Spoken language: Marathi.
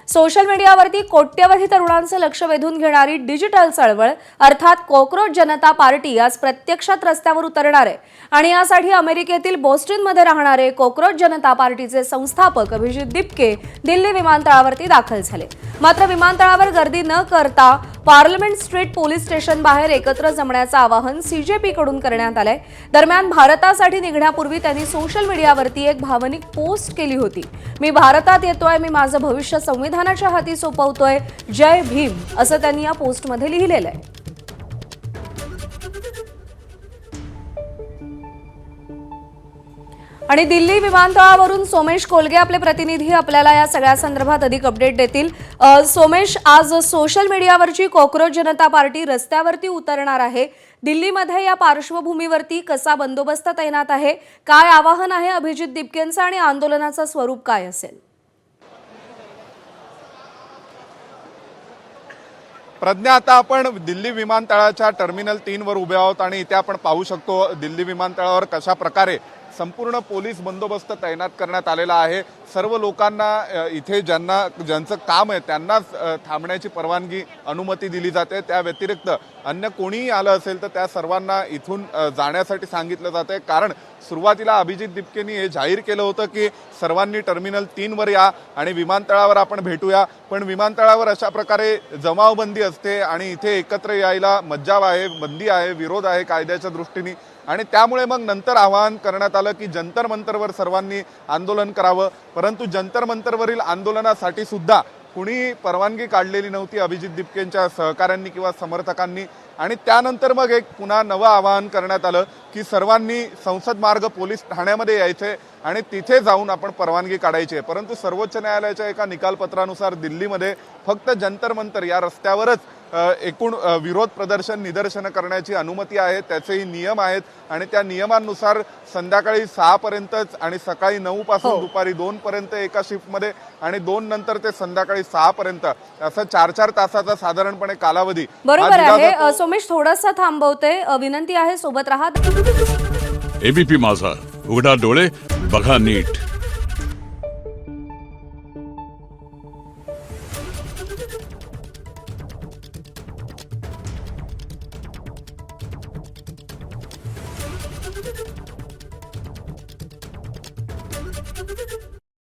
सोशल मीडियावरती कोट्यवधी तरुणांचं लक्ष वेधून घेणारी डिजिटल चळवळ अर्थात कॉकरोच जनता पार्टी आज प्रत्यक्षात रस्त्यावर उतरणार आहे आणि यासाठी अमेरिकेतील बोस्टनमध्ये राहणारे कॉकरोच जनता पार्टीचे संस्थापक अभिजित दिपके दिल्ली विमानतळावरती दाखल झाले। मात्र विमानतळावर गर्दी न करता पार्लमेंट स्ट्रीट पोलीस स्टेशन बाहेर एकत्र जमण्याचं आवाहन सीजेपी कडून करण्यात आलंय। दरम्यान भारतासाठी निघण्यापूर्वी त्यांनी सोशल मीडियावरती एक भावनिक पोस्ट केली होती। मी भारतात येतोय, मी माझं भविष्य संविधानाच्या हाती सोपवतोय, जय भीम असं त्यांनी या पोस्टमध्ये लिहिलेलं आहे। आणि दिल्ली विमानतळावरून सोमेश कोलगे आपले प्रतिनिधी आपल्याला या सगळ्या संदर्भात अधिक अपडेट देतील। सोमेश, आज सोशल मीडियावरची कॉकरोच जनता पार्टी रस्त्यावरती उतरणार आहे। दिल्लीमध्ये या पार्श्वभूमीवरती कसा बंदोबस्त तैनात आहे, काय आवाहन आहे अभिजित दिपकेंचं आणि आंदोलनाचं स्वरूप काय असेल? प्रज्ञा, आता आपण दिल्ली विमानतळाच्या टर्मिनल 3 वर उभे आहोत आणि इथे आपण पाहू शकतो दिल्ली विमानतळावर कशा प्रकारे संपूर्ण पोलीस बंदोबस्त तैनात करण्यात आलेला आहे। सर्व लोकांना इथे ज्यांचं काम आहे त्यांनाच थांबण्याची परवानगी अनुमती दिली जाते। त्या व्यतिरिक्त अन्य कोणीही आलं असेल तर त्या सर्वांना इथून जाण्यासाठी सांगितलं जाते। कारण सुरुवातीला अभिजित दिपकेंनी हे जाहीर केलं होतं की सर्वांनी टर्मिनल 3 वर या आणि विमानतळावर आपण भेटूया, पण विमानतळावर अशा प्रकारे जमावबंदी असते आणि इथे एकत्र यायला मज्जाव आहे, बंदी आहे, विरोध आहे कायद्याच्या दृष्टीने आणि त्यामुळे मग नंतर आवाहन करण्यात आलं की जंतर मंतरवर सर्वांनी आंदोलन करावं। परंतु जंतर मंतरवरील आंदोलनासाठी सुद्धा कुणी परवानगी काढलेली नव्हती अभिजित दिपकेंच्या सहकाऱ्यांनी किंवा समर्थकांनी। आणि त्यानंतर मग एक पुन्हा नवं आवाहन करण्यात आलं की सर्वांनी संसद मार्ग पोलीस ठाण्यामध्ये यायचे आणि तिथे जाऊन आपण परवानगी काढायची आहे। परंतु सर्वोच्च न्यायालयाच्या एका निकालपत्रानुसार दिल्लीमध्ये फक्त जंतर मंतर या रस्त्यावरच एकूण विरोध प्रदर्शन निदर्शनं करण्याची अनुमती आहे, त्याचेही नियम आहेत आणि त्या नियमांनुसार संध्याकाळी 6 पर्यंतच आणि सकाळी 9 पासून दुपारी 2 पर्यंत एका शिफ्टमध्ये आणि 2 नंतर ते संध्याकाळी 6 पर्यंत असं 4-4 तासाचा साधारणपणे कालावधी। बरोबर आहे सोमेश, थोडंसं थांबवते, विनंती आहे सोबत राहा। एबीपी माझा, उघडा डोळे बघा नीट।